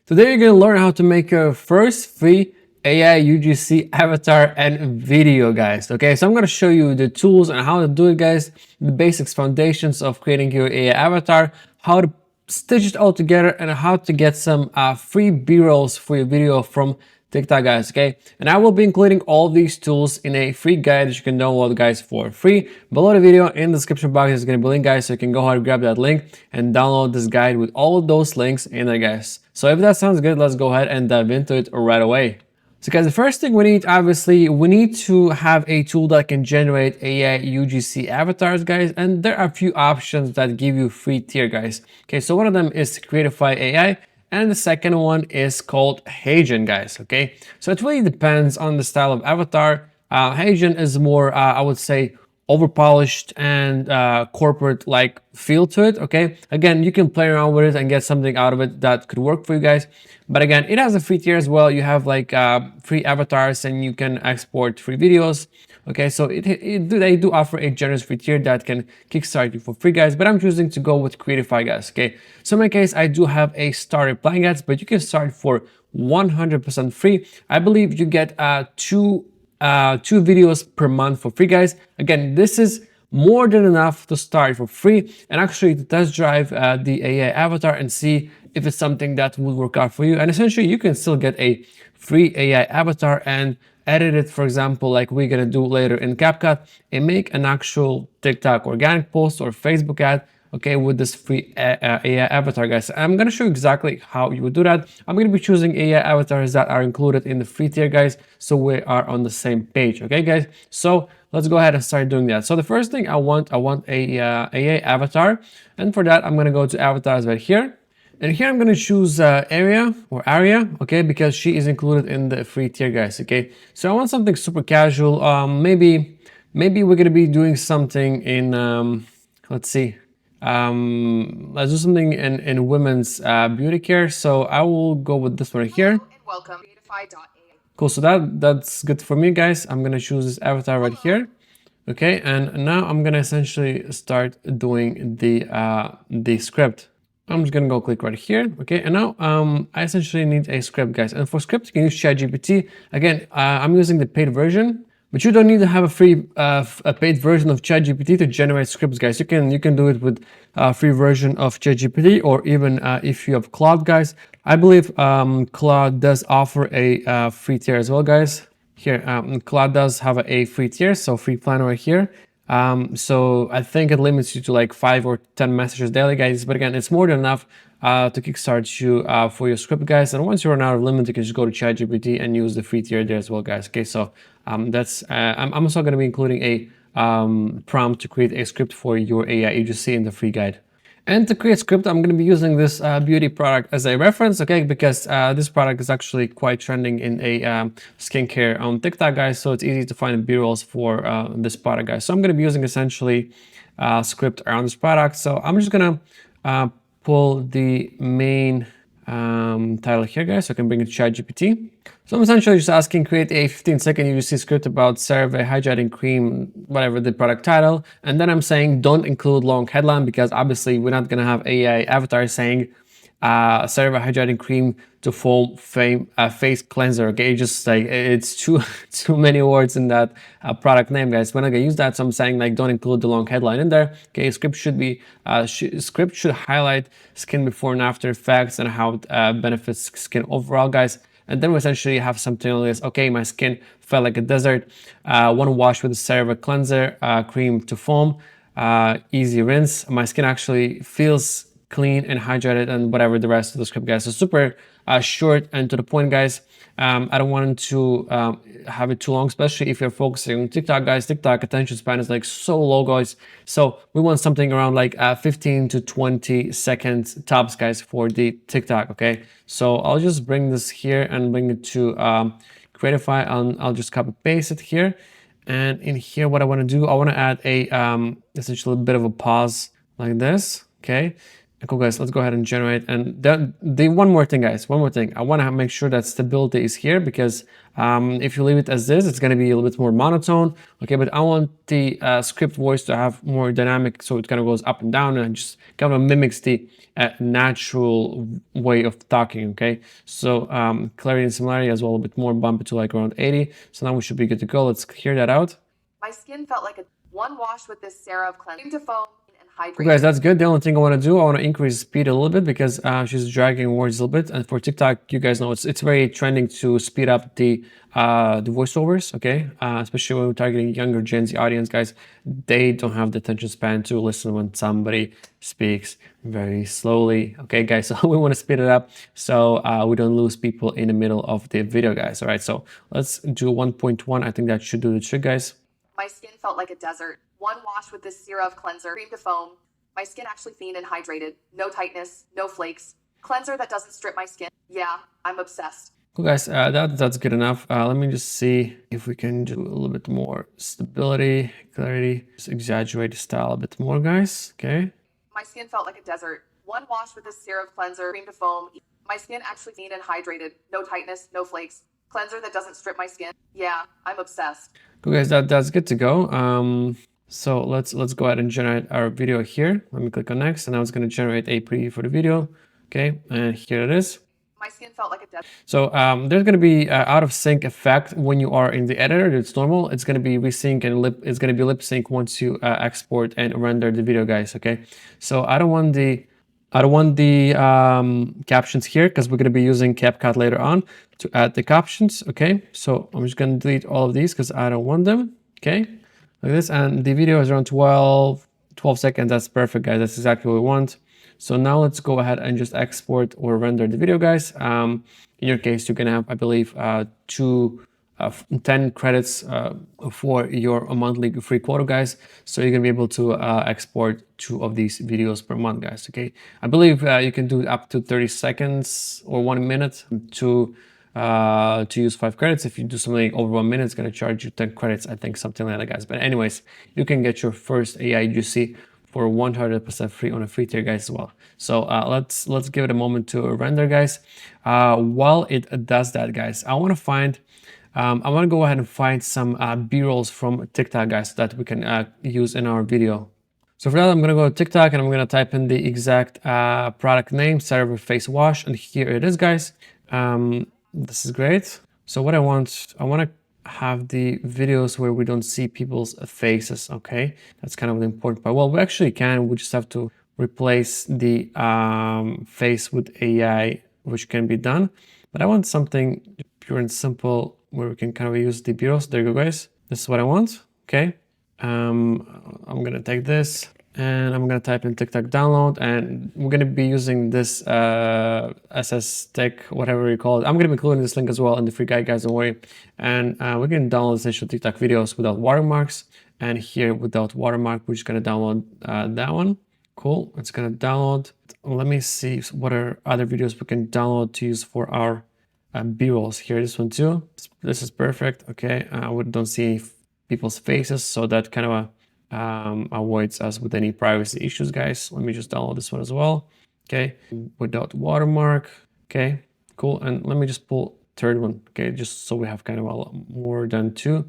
Today you're going to learn how to make your first free AI UGC avatar and video, guys. Okay, so I'm going to show you the tools and how to do it, guys. The basics, foundations of creating your AI avatar, how to stitch it all together, and how to get some free B-rolls for your video from TikTok, guys. Okay, and I will be including all these tools in a free guide that you can download, guys, for free. Below the video in the description box is going to be a link, guys, so you can go ahead and grab that link and download this guide with all of those links in there, guys. So if that sounds good, let's go ahead and dive into it right away. So guys, the first thing we need, obviously, we need to have a tool that can generate AI UGC avatars, guys. And there are a few options that give you free tier, guys. Okay, so one of them is Debutify AI. And the second one is called HeyGen, guys. Okay, so it really depends on the style of avatar. HeyGen is more, I would say, over-polished and corporate-like feel to it. Okay, again, you can play around with it and get something out of it that could work for you guys. But again, it has a free tier as well. You have like free avatars and you can export free videos. Okay, so they do offer a generous free tier that can kickstart you for free, guys. But I'm choosing to go with Debutify, guys. Okay, so in my case, I do have a starter plan, guys, but you can start for 100% free. I believe you get two videos per month for free, guys. Again, this is more than enough to start for free and actually to test drive the AI avatar and see if it's something that would work out for you. And essentially, you can still get a free AI avatar and edit it, for example, like we're gonna do later in CapCut, and make an actual TikTok organic post or Facebook ad, okay, with this free AI avatar, guys. I'm gonna show you exactly how you would do that. I'm gonna be choosing AI avatars that are included in the free tier, guys, so we are on the same page, okay, guys? So let's go ahead and start doing that. So the first thing I want a AI avatar, and for that, I'm gonna go to avatars right here. And here I'm going to choose Aria, okay, because she is included in the free tier, guys, okay? So I want something super casual. Maybe we're going to be doing something in, let's see, let's do something in women's beauty care. So I will go with this one here. Welcome to Debutify.ai. Cool, so that's good for me, guys. I'm going to choose this avatar right here. Okay, and now I'm going to essentially start doing the script. I'm just gonna go click right here, okay? And now I essentially need a script, guys. And for script, you can use ChatGPT. Again, I'm using the paid version, but you don't need to have a free, a paid version of ChatGPT to generate scripts, guys. You can do it with a free version of ChatGPT, or even if you have Claude, guys. I believe Claude does offer a free tier as well, guys. Here, Claude does have a free tier, so free plan right here. So I think it limits you to like 5 or 10 messages daily, guys. But again, it's more than enough to kickstart you for your script, guys. And once you run out of limit, you can just go to ChatGPT and use the free tier there as well, guys. Okay, so that's I'm also going to be including a prompt to create a script for your AI agency in the free guide. And to create script, I'm going to be using this beauty product as a reference, okay? Because this product is actually quite trending in a skincare on TikTok, guys. So it's easy to find B-rolls for this product, guys. So I'm going to be using essentially script around this product. So I'm just going to pull the main title here, guys, so I can bring it to ChatGPT. So I'm essentially just asking, create a 15-second UGC script about CeraVe hydrating cream, whatever the product title. And then I'm saying don't include long headline, because obviously we're not going to have AI avatar saying CeraVe hydrating cream to foam face cleanser. Okay, just like it's too many words in that product name, guys. We're not gonna use that, so I'm saying like don't include the long headline in there. Okay, script should be script should highlight skin before and after effects and how it benefits skin overall, guys. And then we essentially have something like this. Okay, my skin felt like a desert. One wash with the CeraVe cleanser cream to foam. Easy rinse. My skin actually feels clean and hydrated, and whatever the rest of the script, guys. So super short and to the point, guys. I don't want to have it too long, especially if you're focusing on TikTok, guys. TikTok attention span is like so low, guys. So we want something around like 15 to 20 seconds tops, guys, for the TikTok, okay? So I'll just bring this here and bring it to Debutify, and I'll just copy paste it here. And in here, what I want to do, I want to add a essentially a bit of a pause like this, okay? Cool, guys, let's go ahead and generate. And the one more thing, guys, one more thing. I want to make sure that stability is here, because if you leave it as this, it's going to be a little bit more monotone. Okay, but I want the script voice to have more dynamic, so it kind of goes up and down and just kind of mimics the natural way of talking. Okay, so clarity and similarity as well, a bit more, bump it to like around 80. So now we should be good to go. Let's hear that out. My skin felt like a one wash with this CeraVe cleanser, cream to foam and hydrating. Cool, guys, that's good. The only thing I want to do, I want to increase speed a little bit, because she's dragging words a little bit. And for TikTok, you guys know it's very trending to speed up the voiceovers, okay? Especially when we're targeting younger Gen Z audience, guys. They don't have the attention span to listen when somebody speaks very slowly, okay, guys? So we want to speed it up so we don't lose people in the middle of the video, guys. All right, so let's do 1.1. I think that should do the trick, guys. My skin felt like a desert. One wash with this CeraVe cleanser, cream to foam. My skin actually clean and hydrated. No tightness, no flakes. Cleanser that doesn't strip my skin. Yeah, I'm obsessed. Cool, guys, that's good enough. Let me just see if we can do a little bit more stability, clarity. Just exaggerate the style a bit more, guys, okay? My skin felt like a desert. One wash with this CeraVe cleanser, cream to foam. My skin actually clean and hydrated. No tightness, no flakes. Cleanser that doesn't strip my skin. Yeah, I'm obsessed. Cool, guys, that's good to go. So let's go ahead and generate our video here. Let me click on next, and now it's going to generate a preview for the video. Okay, and here it is. My skin felt like a desert. So there's going to be out of sync effect when you are in the editor. It's normal. It's going to be resync and it's going to be lip sync once you export and render the video, guys. Okay, so I don't want the captions here, because we're going to be using CapCut later on to add the captions. Okay, so I'm just going to delete all of these because I don't want them. Okay, like this, and the video is around 12 seconds. That's perfect, guys. That's exactly what we want. So now let's go ahead and just export or render the video, guys. In your case, you're gonna have, I believe, 10 credits for your monthly free quota, guys. So you're gonna be able to export 2 of these videos per month, guys. Okay, I believe you can do up to 30 seconds or 1 minute to use 5 credits. If you do something over 1 minute, it's gonna charge you 10 credits, I think, something like that, guys. But anyways, you can get your first AI UGC for 100% free on a free tier, guys, as well. So let's give it a moment to render, guys. While it does that, guys, I want to go ahead and find some B-rolls from TikTok, guys, that we can use in our video. So for that, I'm going to go to TikTok and I'm going to type in the exact product name, CeraVe Face Wash, and here it is, guys. This is great. So what I want to have the videos where we don't see people's faces. Okay, that's kind of the important part. Well, we actually can. We just have to replace the face with AI, which can be done. But I want something pure and simple where we can kind of use the B-rolls. There you go, guys. This is what I want. Okay, I'm gonna take this and I'm gonna type in TikTok download, and we're gonna be using this SS tech, whatever you call it. I'm gonna be including this link as well in the free guide, guys, don't worry. And we're gonna download essential TikTok videos without watermarks, and here without watermark, we're just gonna download that one. Cool, it's gonna download. Let me see what are other videos we can download to use for our B-rolls here. This one too. This is perfect. Okay, we don't see any people's faces, so that kind of avoids us with any privacy issues, guys. Let me just download this one as well. Okay, without watermark. Okay, cool. And let me just pull third one. Okay, just so we have kind of a more than 2,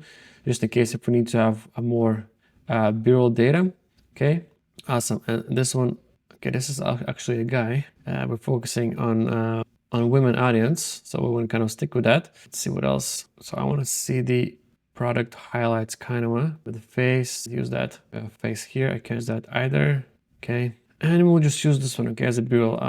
just in case if we need to have a more B-roll data. Okay, awesome. And this one, okay, this is actually a guy. We're focusing on women audience, so we want to kind of stick with that. Let's see what else. So I want to see the product highlights kind of with the face. Use that face here. I can't use that either. Okay, and we'll just use this one, okay, as a B-roll.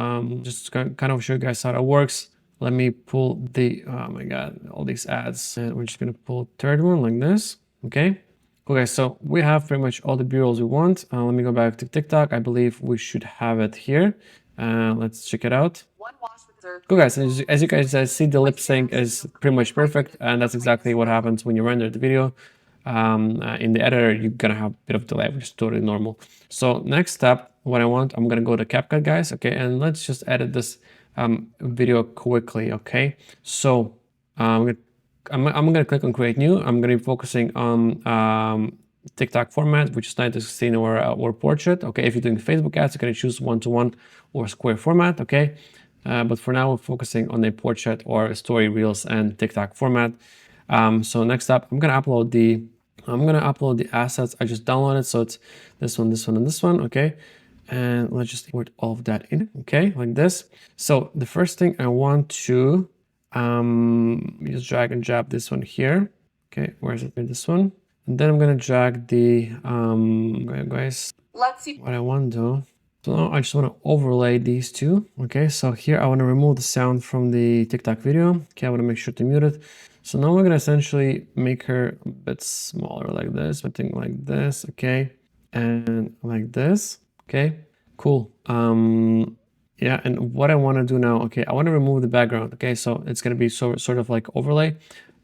Just kind of show you guys how it works. Let me pull the, oh my god, all these ads, and we're just gonna pull third one like this. Okay, cool, guys. So we have pretty much all the B-rolls we want. Let me go back to TikTok. I believe we should have it here. Let's check it out. Cool, guys, as you guys see, the lip sync is pretty much perfect, and that's exactly what happens when you render the video. In the editor, you're gonna have a bit of delay, which is totally normal. So next step, what I want, I'm gonna go to CapCut, guys, okay, and let's just edit this video quickly, okay? So I'm gonna click on create new. I'm gonna be focusing on TikTok format, which is 9:16 or portrait. Okay, if you're doing Facebook ads, you're gonna choose 1:1 or square format. Okay, but for now we're focusing on a portrait or story reels and TikTok format. So next up, I'm gonna upload the assets I just downloaded. So it's this one, and this one. Okay, and let's just import all of that in. Okay, like this. So the first thing I want to just drag and drop this one here. Okay, where is it? This one. And then I'm gonna drag the guys. Let's see. What I want to do. So now I just want to overlay these two. Okay, so here I want to remove the sound from the TikTok video. Okay, I want to make sure to mute it. So now we're gonna essentially make her a bit smaller like this, something like this. Okay, and like this. Okay, cool. Yeah, and what I want to do now, okay, I want to remove the background. Okay, so it's gonna be sort of like overlay.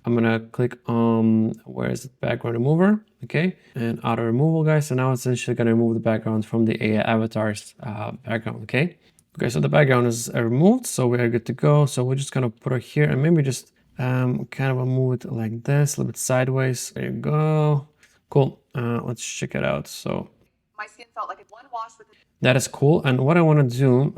I'm gonna click on where is the background remover, okay, and auto removal, guys. So now it's essentially gonna remove the background from the avatar's background, okay. Okay, so the background is removed, so we are good to go. So we're just gonna put it here and maybe just kind of move it like this, a little bit sideways. There you go. Cool. Let's check it out. So My skin felt like it one wash with that is cool. And what I want to do,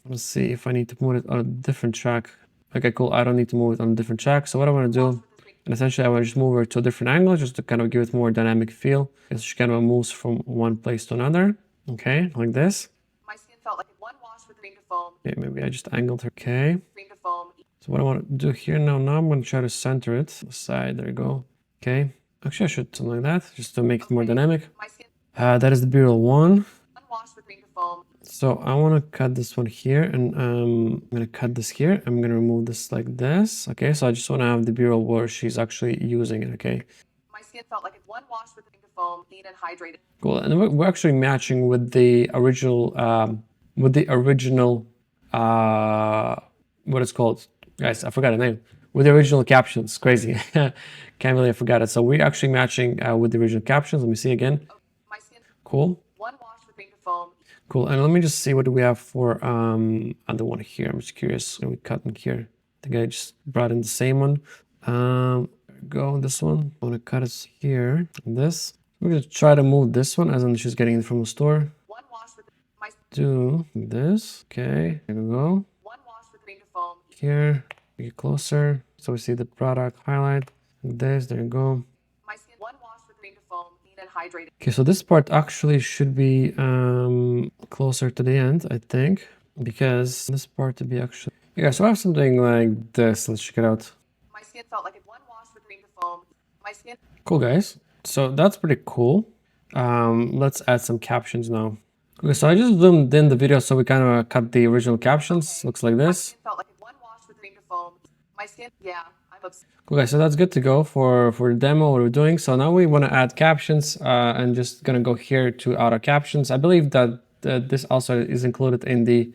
let's see if I need to move it on a different track. Okay, cool. I don't need to move it on a different track. So what I want to do, and essentially I want to just move her to a different angle just to kind of give it more dynamic feel. So she kind of moves from one place to another. Okay, like this. My skin felt like it one wash with cream to foam. Okay, maybe I just angled her. Okay. Cream to foam. So what I want to do here now, I'm going to try to center it. Side, there you go. Okay. Actually, I should do something like that just to make it more dynamic. My skin That is the B-roll one. one wash with cream to foam. So I want to cut this one here, and I'm going to cut this here. I'm going to remove this like this. Okay, so I just want to have the B-roll where she's actually using it. Okay. My skin felt like it one wash with cream to foam, clean and hydrated. Cool. And we're actually matching with the original, what it's called. Guys, I forgot the name. With the original captions. Crazy. Can't believe I forgot it. So we're actually matching with the original captions. Let me see again. My skin Cool. one wash with cream to foam. Cool. And let me just see what do we have for other one here. I'm just curious. What we cut in here? I think I just brought in the same one. Go this one. I want to cut it here. This. We're gonna try to move this one as in she's getting it from the store. One wash with my Do this. Okay. There we go. one wash with cream to foam. Here. Get closer. So we see the product highlight. This. There you go. My skin one wash with cream to foam, clean and hydrated. Okay, so this part actually should be closer to the end, I think, because this part to be actually. Yeah, so I have something like this. Let's check it out. My skin felt like it one wash with cream to foam. My skin Cool, guys. So that's pretty cool. Let's add some captions now. Okay, so I just zoomed in the video so we kind of cut the original captions. Looks like my this. skin felt like it one wash with cream to foam. My skin, yeah, I'm obsessed. Cool, guys. So that's good to go for the demo. What we're doing. So now we want to add captions, and just gonna go here to auto captions. I believe that this also is included in the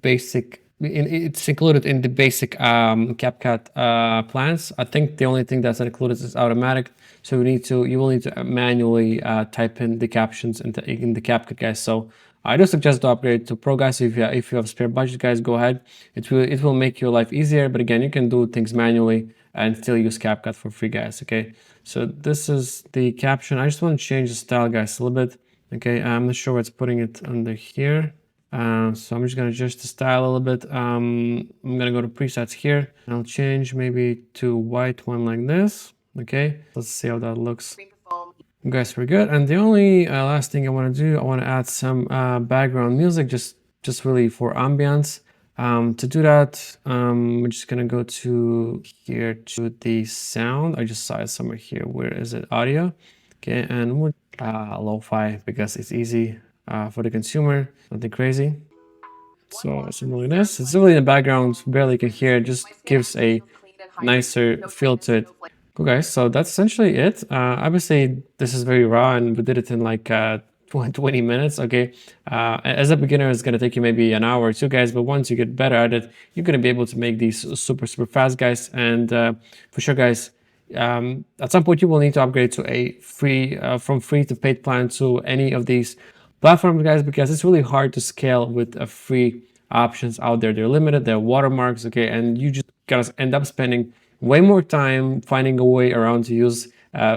basic. It's included in the basic CapCut plans. I think the only thing that's not included is automatic. So you will need to manually type in the captions in the CapCut, guys. So I do suggest to upgrade to Pro, guys. If you have spare budget, guys, go ahead. It will make your life easier. But again, you can do things manually and still use CapCut for free, guys. Okay. So this is the caption. I just want to change the style, guys, a little bit. Okay. I'm not sure what's putting it under here. So I'm just gonna adjust the style a little bit. I'm gonna go to presets here. I'll change maybe to white one like this. Okay, let's see how that looks. Cream to foam. Guys, we're good. And the only last thing I want to do, I want to add some background music, just really for ambience. To do that, we're just gonna go to here to the sound. I just saw it somewhere here. Where is it? Audio. Okay, and we'll lo-fi because it's easy. For the consumer, nothing crazy. So something like this. It's really in the background, barely can hear. It just gives a nicer feel to it. Cool, guys. So that's essentially it. Obviously, this is very raw, and we did it in like 20 minutes. Okay. As a beginner, it's gonna take you maybe an hour or two, guys. But once you get better at it, you're gonna be able to make these super fast, guys. And for sure, guys. At some point, you will need to upgrade to a from free to paid plan to any of these platforms, guys, because it's really hard to scale with free options out there. They're limited, they're watermarks, okay, and you just gotta end up spending way more time finding a way around to use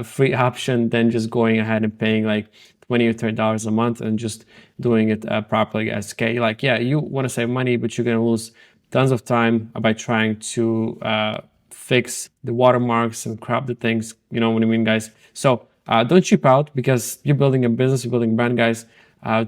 free option than just going ahead and paying like $20 or $30 a month and just doing it properly, guys. Okay, like, yeah, you want to save money, but you're going to lose tons of time by trying to fix the watermarks and crop the things, you know what I mean, guys? So don't cheap out, because you're building a business, you're building a brand, guys.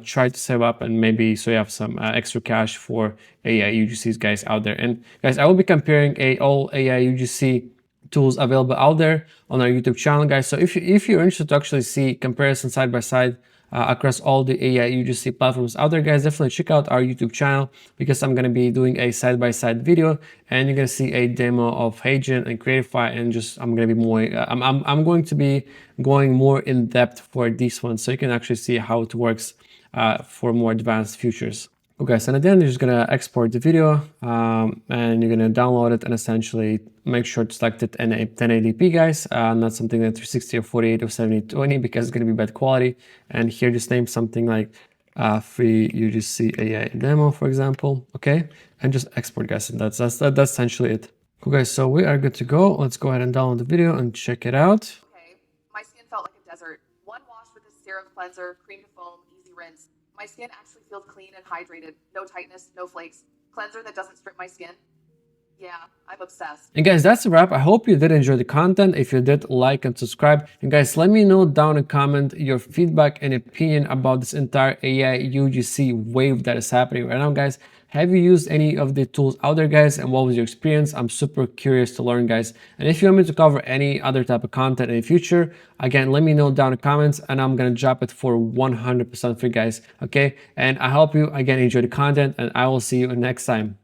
Try to save up, and maybe so you have some extra cash for AI UGCs, guys, out there. And guys, I will be comparing all AI UGC tools available out there on our YouTube channel, guys. So if you're interested to actually see comparison side by side across all the AI UGC platforms out there, guys, definitely check out our YouTube channel, because I'm going to be doing a side-by-side video, and you're going to see a demo of Agent and Creatify, and just I'm going to be more I'm going to be going more in depth for these ones, so you can actually see how it works for more advanced features. Okay, so at the end, you're just gonna export the video and you're gonna download it, and essentially make sure to select it in a 1080p, guys, not something that 360 or 48 or 7020, because it's gonna be bad quality. And here, just name something like free UGC AI demo, for example. Okay, and just export, guys, and that's essentially it. Okay, so we are good to go. Let's go ahead and download the video and check it out. Okay, my skin felt like a desert. One wash with this serum cleanser, cream to foam, easy rinse. My skin actually feels clean and hydrated. No tightness, no flakes. Cleanser that doesn't strip my skin. Yeah, I'm obsessed. And guys, that's a wrap. I hope you did enjoy the content. If you did, like and subscribe. And guys, let me know down in comment your feedback and opinion about this entire AI UGC wave that is happening right now, guys. Have you used any of the tools out there, guys? And what was your experience? I'm super curious to learn, guys. And if you want me to cover any other type of content in the future, again, let me know down in the comments, and I'm gonna drop it for 100% free, guys. Okay? And I hope you again enjoy the content, and I will see you next time.